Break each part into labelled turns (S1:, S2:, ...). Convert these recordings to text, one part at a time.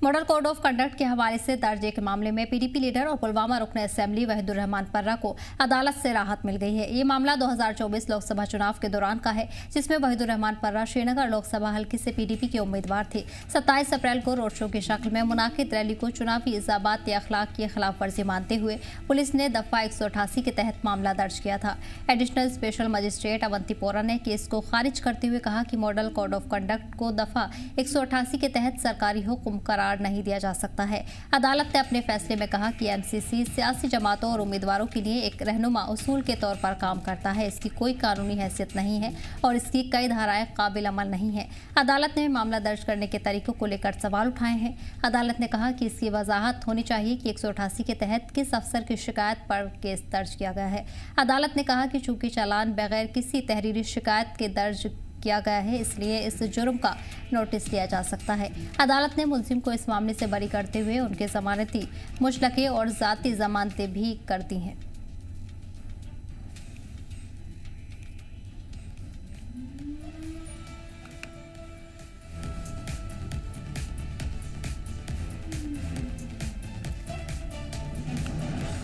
S1: Model code of conduct के हवाले से दर्ज एक मामले में पीडीपी लीडर और पुलवामा रुकन असेंबली वहीदुर रहमान पर्रा को अदालत से राहत मिल गई है। ये मामला 2024 लोकसभा चुनाव के दौरान का है, जिसमें वहीदुर रहमान पर्रा श्रीनगर लोकसभा हल्के से पीडीपी के उम्मीदवार थे। 27 अप्रैल को रोड शो की शक्ल में मुनाकिद रैली को चुनावी इजाबात या अखलाक की खिलाफ वर्जी मानते हुए पुलिस ने दफा 188 के तहत मामला दर्ज किया था। एडिशनल स्पेशल मजिस्ट्रेट अवंतीपोरा ने केस को खारिज करते हुए कहा कि मॉडल कोड ऑफ कंडक्ट को दफा 188 के तहत सरकारी हुक्म करार नहीं दिया जा सकता है। अदालत ने अपने फैसले में कहा कि एमसीसी सियासी जमातों और उम्मीदवारों के लिए एक रहनुमा उसूल के तौर पर काम करता है। इसकी कोई कानूनी हैसियत नहीं है और इसकी कई धाराएं काबिल अमल नहीं है। अदालत ने मामला दर्ज करने के तरीकों को लेकर सवाल उठाए हैं। अदालत ने कहा कि इसकी वजाहत होनी चाहिए कि 188 के तहत किस अफसर की शिकायत पर केस दर्ज किया गया है। अदालत ने कहा कि चूंकि चालान बगैर किसी तहरीरी शिकायत के दर्ज किया गया है, इसलिए इस जुर्म का नोटिस लिया जा सकता है। अदालत ने मुलजिम को इस मामले से बरी करते हुए उनके जमानती मुशलके और जाती जमानतें भी कर दी हैं।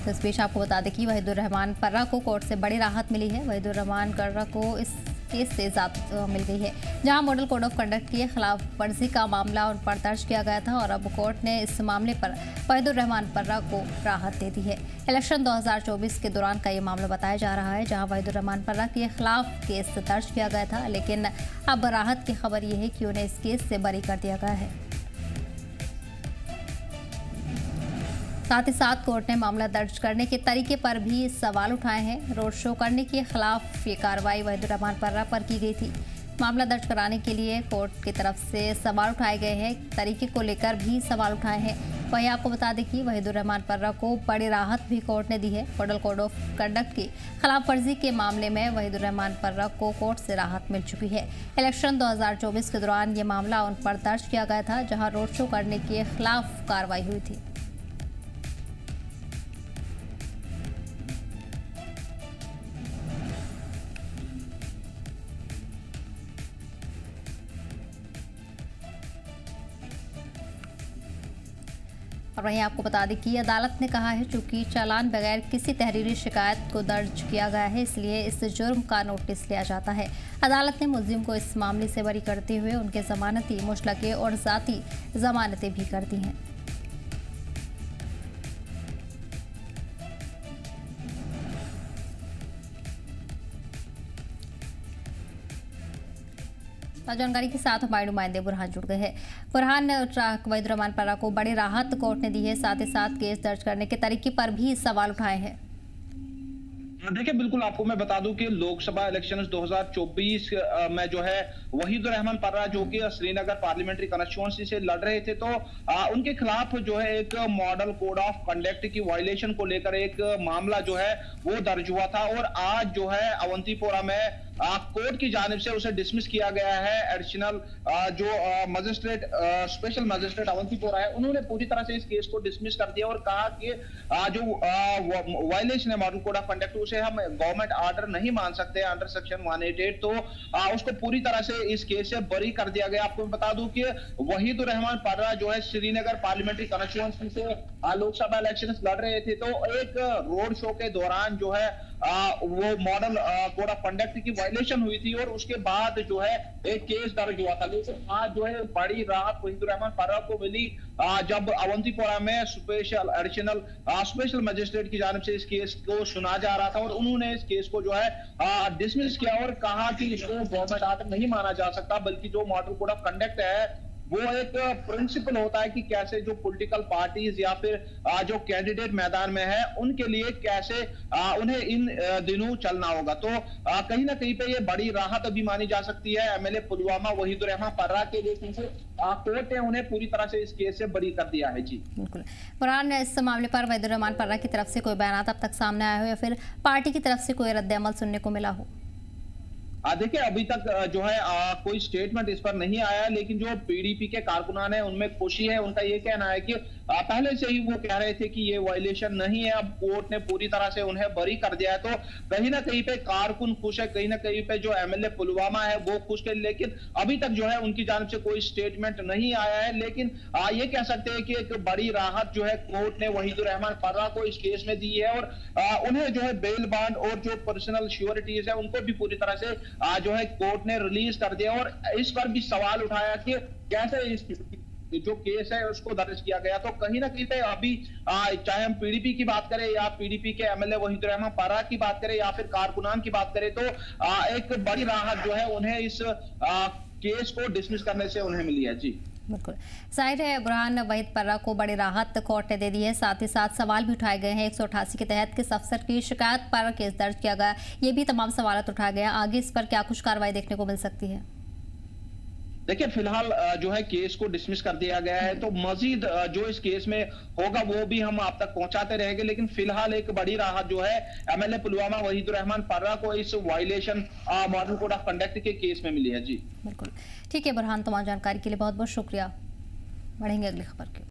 S1: इस बीच आपको बता दें कि वहीदुर रहमान पर्रा को कोर्ट से बड़ी राहत मिली है। वहीदुर रहमान पर्रा को इस केस से इजाजत मिल गई है, जहां मॉडल कोड ऑफ कंडक्ट की खिलाफ वर्जी का मामला उन पर दर्ज किया गया था और अब कोर्ट ने इस मामले पर वहीदुर रहमान पर्रा को राहत दे दी है। इलेक्शन 2024 के दौरान का ये मामला बताया जा रहा है, जहां वहीदुर रहमान पर्रा के खिलाफ केस दर्ज किया गया था, लेकिन अब राहत की खबर यह है कि उन्हें इस केस से बरी कर दिया गया है। साथ ही साथ कोर्ट ने मामला दर्ज करने के तरीके पर भी सवाल उठाए हैं। रोड शो करने के खिलाफ ये कार्रवाई वहीदुर रहमान पर्रा पर की गई थी। मामला दर्ज कराने के लिए कोर्ट की तरफ से सवाल उठाए गए हैं, तरीके को लेकर भी सवाल उठाए हैं। वहीं आपको बता दें कि वहीदुर रहमान पर्रा को बड़ी राहत भी कोर्ट ने दी है। मॉडल कोड ऑफ कंडक्ट की खिलाफ वर्जी के मामले में वहीदुर रहमान पर्रा को कोर्ट से राहत मिल चुकी है। इलेक्शन 2024 के दौरान ये मामला उन पर दर्ज किया गया था, जहाँ रोड शो करने के खिलाफ कार्रवाई हुई थी। और वहीं आपको बता दें कि अदालत ने कहा है चूंकि चालान बगैर किसी तहरीरी शिकायत को दर्ज किया गया है, इसलिए इस जुर्म का नोटिस लिया जाता है। अदालत ने मुलजिम को इस मामले से बरी करते हुए उनके जमानती मुशलके और जाती जमानतें भी कर दी हैं। जानकारी के साथ हमारे नुमाइंदे बुरहान जुड़ गए हैं। बुरहान, वहीदुर रहमान पर्रा को बड़ी राहत कोर्ट ने दी है, साथ ही साथ केस दर्ज करने के तरीके पर भी सवाल उठाए हैं।
S2: देखिए, बिल्कुल आपको मैं बता दूं कि लोकसभा इलेक्शन 2024 में जो है वहीदुर रहमान पर्रा जो कि श्रीनगर पार्लियामेंट्री कॉन्स्टिट्यूएंसी से लड़ रहे थे, तो उनके खिलाफ जो है एक मॉडल कोड ऑफ कंडक्ट की वायलेशन को लेकर एक मामला जो है वो दर्ज हुआ था और आज जो है अवंतीपोरा में कोर्ट की जानिब से उसे डिसमिस किया गया है। एडिशनल जो मजिस्ट्रेट स्पेशल मजिस्ट्रेट अवंतीपोरा है, उन्होंने पूरी तरह से इस केस को डिसमिस कर दिया और कहा कि जो वायलेशन है मॉडल कोड ऑफ कंडक्ट, उसे हम गवर्नमेंट ऑर्डर नहीं मान सकते अंडर सेक्शन 188, तो उसको पूरी तरह से इस केस से बरी कर दिया गया। आपको बता दूं कि वहीदुर रहमान पर्रा जो है श्रीनगर पार्लियामेंट्री कॉन्स्टिट्यूएंसी से लोकसभा इलेक्शन लड़ रहे थे, तो एक रोड शो के दौरान जो है वो मॉडल कोड ऑफ कंडक्ट की वायलेशन हुई थी और उसके बाद जो है एक केस दर्ज हुआ था। लेकिन आज जो है बड़ी राहत वहीदुर रहमान पर्रा को मिली जब अवंतीपोरा में स्पेशल एडिशनल स्पेशल मजिस्ट्रेट की जानिब से इस केस को सुना जा रहा था और उन्होंने इस केस को जो है डिसमिस किया और कहा कि इसको गवर्नमेंट ऑर्डर नहीं माना जा सकता, बल्कि जो मॉडल कोड ऑफ कंडक्ट है वो एक प्रिंसिपल होता है कि कैसे जो पॉलिटिकल पार्टीज या फिर जो कैंडिडेट मैदान में है उनके लिए कैसे उन्हें इन दिनों चलना होगा। तो कहीं ना कहीं पे ये बड़ी राहत अभी मानी जा सकती है एमएलए पुलवामा वहीदुर रहमान पर्रा के लिए, क्योंकि कोर्ट ने उन्हें पूरी तरह से इस केस से बरी कर दिया है। जी
S1: बिल्कुल बुरहान, इस मामले पर वहीदुर रहमान पर्रा की तरफ से कोई बयान अब तक सामने आया हो या फिर पार्टी की तरफ से कोई रद्द अमल सुनने को मिला हो?
S2: देखिए अभी तक जो है कोई स्टेटमेंट इस पर नहीं आया, लेकिन जो पीडीपी के कारकुनान है उनमें खुशी है। उनका ये कहना है कि पहले से ही वो कह रहे थे कि ये वायलेशन नहीं है, अब कोर्ट ने पूरी तरह से उन्हें बरी कर दिया है। तो कहीं ना कहीं पे कारकुन खुश है, कहीं ना कहीं पे जो एमएलए पुलवामा है वो खुश है, लेकिन अभी तक जो है उनकी जानिब से कोई स्टेटमेंट नहीं आया है। लेकिन ये कह सकते हैं कि एक बड़ी राहत जो है कोर्ट ने वहीदुर रहमान पर्रा को इस केस में दी है, और उन्हें जो है बेल बांड और जो पर्सनल श्योरिटीज है उनको भी पूरी तरह से जो है कोर्ट ने रिलीज कर दिया। और इस पर भी सवाल उठाया कि कैसे इस जो केस है उसको दर्ज किया गया। तो कहीं ना कहीं पे अभी चाहे हम पीडीपी की बात करें या पीडीपी के एमएलए वहीदुर रहमान पर्रा की बात करें या फिर कारकुनान की बात करें, तो एक बड़ी राहत जो है उन्हें इस केस को डिसमिस करने से उन्हें मिली है। जी
S1: बिल्कुल जाहिर है बुरहान वहीद पर्रा को बड़ी राहत कोर्ट ने दे दी है। साथ ही साथ सवाल भी उठाए गए हैं 188 के तहत किस अफसर की शिकायत पर केस दर्ज किया गया, ये भी तमाम सवाल उठाए गए हैं। आगे इस पर क्या कुछ कार्रवाई देखने को मिल सकती है?
S2: देखिए फिलहाल जो है केस को डिसमिस कर दिया गया है, तो मजीद जो इस केस में होगा वो भी हम आप तक पहुंचाते रहेंगे। लेकिन फिलहाल एक बड़ी राहत जो है एमएलए पुलवामा वहीदुर रहमान पर्रा को इस violation model code of conduct के केस में मिली है। जी
S1: बिल्कुल ठीक है बुरहान, तमाम जानकारी के लिए बहुत बहुत शुक्रिया। बढ़ेंगे अगली खबर की।